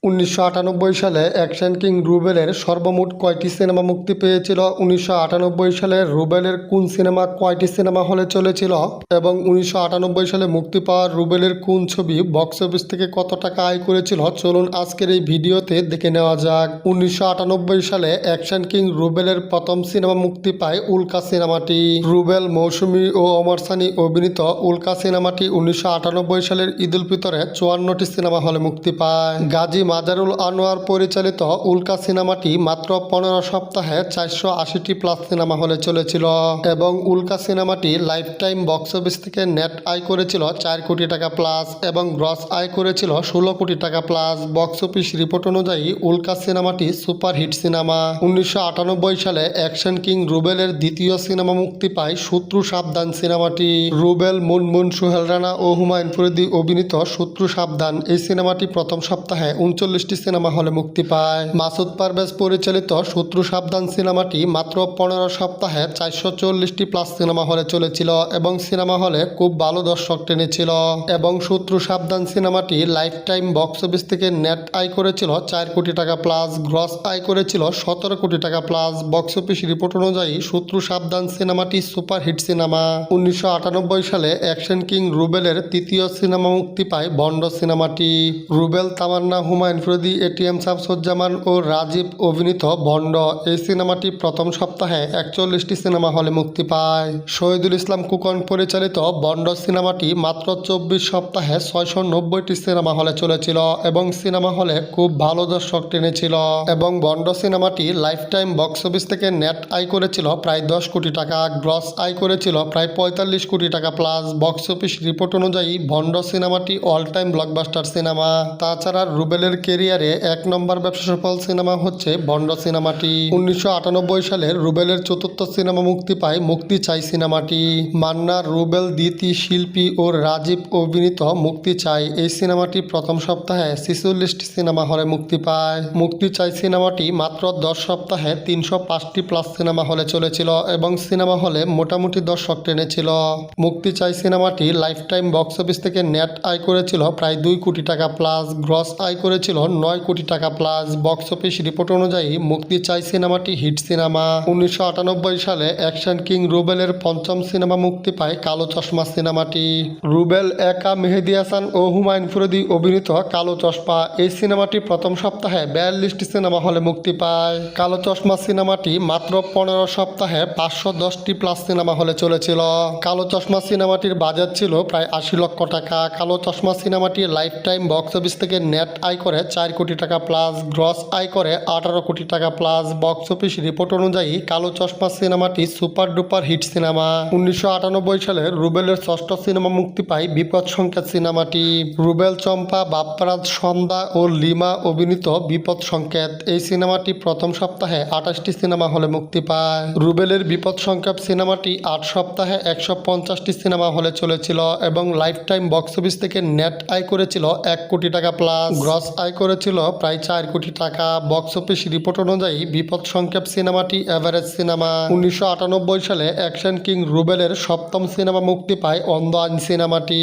1998 সালে action king রুবেলের সর্বমোট কয়টি সিনেমা মুক্তি পেয়েছিল? 1998 সালে রুবেলের কোন সিনেমা কয়টি সিনেমা হলে চলেছিল এবং 1998 সালে মুক্তি পাওয়া রুবেলের কোন ছবি বক্স অফিস থেকে কত টাকা আয় করেছিল? চলুন আজকের এই ভিডিওতে দেখে নেওয়া যাক। 1998 সালে অ্যাকশন কিং রুবেলের প্রথম সিনেমা মুক্তি পায় উল্কা সিনেমাটি। রুবেল, মৌসুমী ও ওমর সানি অভিনীত উল্কা সিনেমাটি 1998 সালের ঈদ উল ফিতরে 54টি সিনেমা হলে মুক্তি পায়। গাজী মাজারুল আনোয়ার পরিচালিত উল্কা সিনেমাটি মাত্র 15 সপ্তাহে 480টি প্লাস সিনেমা হলে চলেছিল এবং উল্কা সিনেমাটি লাইফ টাইম বক্স অফিস থেকে নেট আয় করেছিল 4 কোটি টাকা প্লাস এবং গ্রস আয় করেছিল 16 কোটি টাকা প্লাস। বক্স অফিস রিপোর্ট অনুযায়ী উল্কা সিনেমাটি সুপার হিট সিনেমা। 1998 সালে অ্যাকশন কিং রুবেলের দ্বিতীয় সিনেমা মুক্তি পায় শত্রু সাবধান সিনেমাটি। রুবেল, মুনমুন, সোহেল রানা ও হুমায়ুন ফরিদি অভিনীত শত্রু সাবধান এই সিনেমাটি প্রথম সপ্তাহে 39টি সিনেমা হলে মুক্তি পায়। মাসুদ পারভেজ পরিচালিত শত্রু সাবধান সিনেমাটি মাত্র 15 সপ্তাহে 440টি প্লাস সিনেমা হলে চলেছিল এবং সিনেমা হলে খুব ভালো দর্শক টেনেছিল এবং শত্রু সাবধান সিনেমাটি লাইফ টাইম বক্স অফিস থেকে নেট আয় করেছিল 4 কোটি টাকা প্লাস, গ্রস আয় করেছিল 17 কোটি টাকা প্লাস। বক্স অফিস রিপোর্ট অনুযায়ী শত্রু সাবধান সিনেমাটি সুপার হিট সিনেমা। 1998 সালে অ্যাকশন কিং রুবেলের তৃতীয় সিনেমা মুক্তি পায় বন্ড সিনেমাটি। রুবেল, তামান্না, হুমায়ুন ফরিদি, এটিএম শামসুজ্জামান ও রাজীব অভিনীত বন্ড এই সিনেমাটি প্রথম সপ্তাহে 41টি সিনেমা হলে মুক্তি পায়। শহীদুল ইসলাম কুকন পরিচালিত বন্ড সিনেমাটি মাত্র 24 সপ্তাহে 690টি সিনেমা হলে চলেছিল এবং সিনেমা হলে খুব ভালো দর্শক টেনেছিল এবং বন্ড সিনেমাটি লাইফ টাইম বক্স অফিস থেকে নেট আয় করেছিল প্রায় 10 কোটি টাকা, গ্রস আয় করেছিল প্রায় 45 কোটি টাকা প্লাস। বক্স অফিস রিপোর্ট অনুযায়ী বন্ড সিনেমাটি অল টাইম ব্লকবাস্টার সিনেমা। তাছাড়া রুবেলের কেরিয়ারে 1 নম্বর ব্যবসা সফল সিনেমা হচ্ছে বন্ড সিনেমাটি। 1998 সালে রুবেলের চতুর্থ সিনেমা মুক্তি পায় মুক্তি চাই সিনেমাটি। মান্না, রুবেল, দিতি, শিল্পী ও রাজীব অভিনীত মুক্তি চাই এই সিনেমাটি প্রথম সপ্তাহে 46টি সিনেমা হলে মুক্তি পায়। মুক্তি চাই সিনেমাটি মাত্র 10 সপ্তাহে 305টি প্লাস সিনেমা হলে চলেছিল এবং সিনেমা হলে মোটামুটি দর্শক টেনেছিল। মুক্তি চাই সিনেমাটি লাইফ টাইম বক্স অফিস থেকে নেট আয় করেছিল প্রায় 2 কোটি টাকা প্লাস, গ্রস আয় করেছিল 9 কোটি টাকা প্লাস। বক্স অফিস রিপোর্ট অনুযায়ী মুক্তি চাই সিনেমাটি হিট সিনেমা। 1998 সালে অ্যাকশন কিং রুবেলের পঞ্চম সিনেমা মুক্তি পায় কালো চশমা সিনেমাটি। রুবেল, একা, মেহেদী হাসান ও হুমায়ুন ফরিদি অভিনীত কালো চশমা এই সিনেমাটি প্রথম সপ্তাহে 42টি সিনেমা হলে মুক্তি পায়। কালো চশমা সিনেমাটি মাত্র 15 সপ্তাহে 510টি প্লাস সিনেমা হলে চলেছিল। কালো চশমা সিনেমাটির বাজেট ছিল প্রায় 80 লক্ষ টাকা। কালো চশমা সিনেমাটি লাইফ টাইম বক্স অফিস থেকে নেট আয় করে 4 কোটি টাকা প্লাস, গ্রস আয় করে 18 কোটি টাকা প্লাস। বক্স অফিস রিপোর্ট অনুযায়ী কালো চশমা সিনেমাটি সুপার ডুপার হিট সিনেমা। 1998 সালে রুবেলের ষষ্ঠ সিনেমা মুক্তি পায় বিপদ সংকেত সিনেমাটি। রুবেল, চম্পা, বাপ্পারাজ, সন্ধ্যা ও লিমা অভিনীত বিপদ সংকেত এই সিনেমাটি প্রথম সপ্তাহে 28টি সিনেমা হলে মুক্তি পায়। রুবেলের বিপদ সংকেত সিনেমাটি 8 সপ্তাহে 150টি সিনেমা হলে চলেছিল এবং লাইফ টাইম বক্স অফিস থেকে নেট আয় করেছিল 1 কোটি টাকা প্লাস, গ্রস আয় করেছিল প্রায় 4 কোটি টাকা। বক্স অফিস রিপোর্ট অনুযায়ী বিপদ সংকেত সিনেমাটি এভারেজ সিনেমা। 1998 সালে অ্যাকশন কিং রুবেলের সপ্তম সিনেমা মুক্তি পায় অন্ধ আইন সিনেমাটি।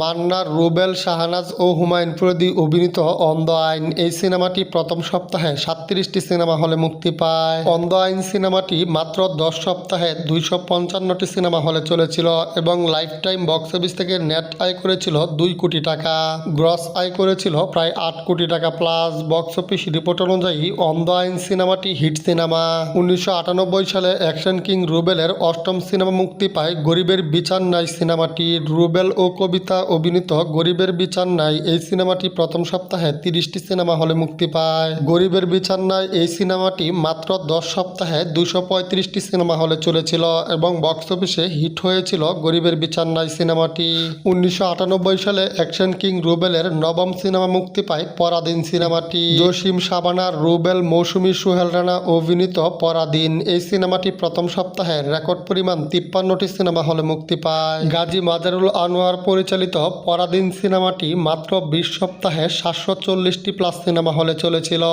মান্না, রুবেল, শাহনাজ ও হুমায়ুন ফরিদি অভিনীত অন্ধ আইন এই সিনেমাটি প্রথম সপ্তাহে 37টি সিনেমা হলে মুক্তি পায়। অন্ধ আইন সিনেমাটি মাত্র 10 সপ্তাহে 255টি সিনেমা হলে চলেছিল এবং লাইফ টাইম বক্স অফিস থেকে নেট আয় করেছিল 2 কোটি টাকা, গ্রস আয় করেছিল প্রায় 8 কোটি টাকা প্লাস। বক্স অফিস রিপোর্ট অনুযায়ী অন্ধ আইন সিনেমাটি হিট সিনেমা। 1998 সালে অ্যাকশন কিং রুবেলের অষ্টম সিনেমা মুক্তি পায় গরিবের বিচার নাই সিনেমাটি। রুবেল ও কবিতা অভিনীত গরিবের বিচার নাই এই সিনেমাটি প্রথম সপ্তাহে 30টি সিনেমা হলে মুক্তি পায়। গরিবের বিচার নাই এই সিনেমাটি মাত্র 10 সপ্তাহে 235টি সিনেমা হলে চলেছিল এবং বক্স অফিসে হিট হয়েছিল গরিবের বিচার নাই সিনেমাটি। 1998 সালে অ্যাকশন কিং রুবেলের নবম সিনেমা মুক্তি পায় পরাধীন সিনেমাটি। জসিম, শাবানা, রুবেল, মৌসুমী, সোহেল রানা অভিনীত পরাধীন এই সিনেমাটি প্রথম সপ্তাহে রেকর্ড পরিমাণ 53টি সিনেমা হলে মুক্তি পায়। গাজী মাজারুল আনোয়ার পরিচালিত পরাধীন সিনেমাটি মাত্র 20 সপ্তাহে 740টি প্লাস সিনেমা হলে চলেছিল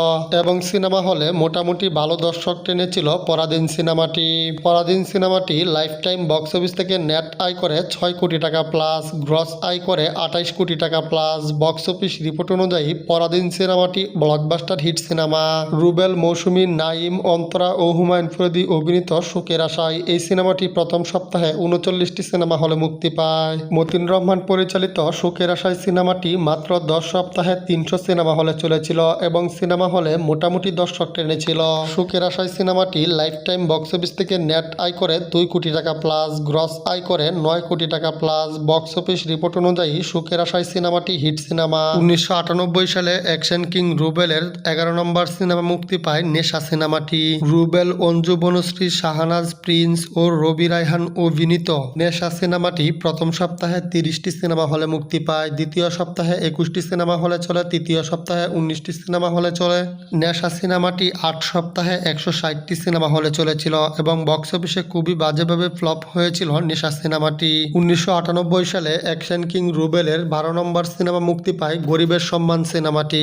এবং সিনেমা হলে মোটামুটি ভালো দর্শক টেনেছিল পরাধীন সিনেমাটি। পরাধীন সিনেমাটি লাইফ টাইম বক্স অফিস থেকে নেট আয় করে 6 কোটি টাকা প্লাস, গ্রস আয় করে 28 কোটি টাকা প্লাস। বক্স অফিস রিপোর্ট অনুযায়ী পরাধীন সিনেমাটি ব্লকবাস্টার হিট সিনেমা। রুবেল, মৌসুমী, নাইম, অন্তরা ও হুমায়ুন ফরিদি অভিনীত সুখের আশায় এই সিনেমাটি প্রথম সপ্তাহে 39টি সিনেমা হলে মুক্তি পায়। মতিন রহমান পরিচালিত সুখের আশায় সিনেমাটি মাত্র 10 সপ্তাহে 300 সিনেমা হলে চলেছিল এবং সিনেমা হলে মোটামুটি দর্শক টেনেছিল। সুখের আশায় সিনেমাটি লাইফ টাইম বক্স অফিস থেকে নেট আয় করে 2 কোটি টাকা প্লাস, গ্রস আয় করে 9 কোটি টাকা প্লাস। বক্স অফিস রিপোর্ট অনুযায়ী সুখের আশায় সিনেমাটি হিট সিনেমা। 1998 সালে অ্যাকশন কিং রুবেলের 11 নম্বর সিনেমা মুক্তি পায় নেশা সিনেমাটি। রুবেল, অঞ্জু বনশ্রী, শাহনাজ, প্রিন্স ও রবি রায়হান অভিনীত নেশা সিনেমাটি প্রথম সপ্তাহে 30টি সিনেমা হলে মুক্তি পায়, দ্বিতীয় সপ্তাহে 21টি সিনেমা হলে চলে, তৃতীয় সপ্তাহে 19টি সিনেমা হলে চলে। নেশা সিনেমাটি 8 সপ্তাহে 160টি সিনেমা হলে চলেছিল এবং বক্স অফিসে খুবই বাজেভাবে ফ্লপ হয়েছিল নেশা সিনেমাটি। 1998 সালে অ্যাকশন কিং রুবেলের 12 নম্বর সিনেমা মুক্তি পায় গরিবের সম্মান সিনেমাটি।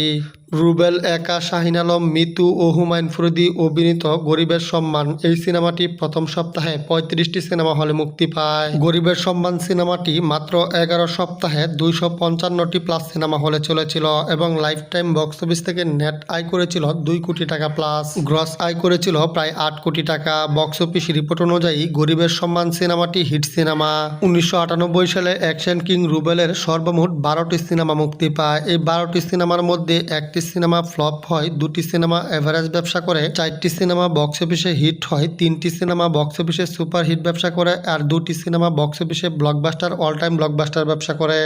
রুবেল একা, শাহিন আলম, মিতু ও হুমায়ুন ফরিদি অভিনীত গরিবের সম্মান এই সিনেমাটি প্রথম সপ্তাহে 35টি সিনেমা হলে মুক্তি পায়। গরিবের সম্মান সিনেমাটি মাত্র 11 সপ্তাহে 255টি প্লাস সিনেমা হলে চলেছিল এবং লাইফ টাইম বক্স অফিস থেকে নেট আয় করেছিল 2 কোটি টাকা প্লাস, গ্রস আয় করেছিল প্রায় 8 কোটি টাকা। বক্স অফিস রিপোর্ট অনুযায়ী গরিবের সম্মান সিনেমাটি হিট সিনেমা। 1998 সালে অ্যাকশন কিং রুবেলের সর্বমোট 12টি সিনেমা মুক্তি পায়। এই 12টি সিনেমার মধ্যে একটি সিনেমা ফ্লপ হয়, 2টি সিনেমা এভারেজ ব্যবসা করে, 4টি সিনেমা বক্স অফিসে হিট হয়, 3টি সিনেমা বক্স অফিসে সুপার হিট ব্যবসা করে আর 2টি সিনেমা বক্স অফিসে ব্লকবাস্টার অল টাইম ব্লকবাস্টার ব্যবসা করে।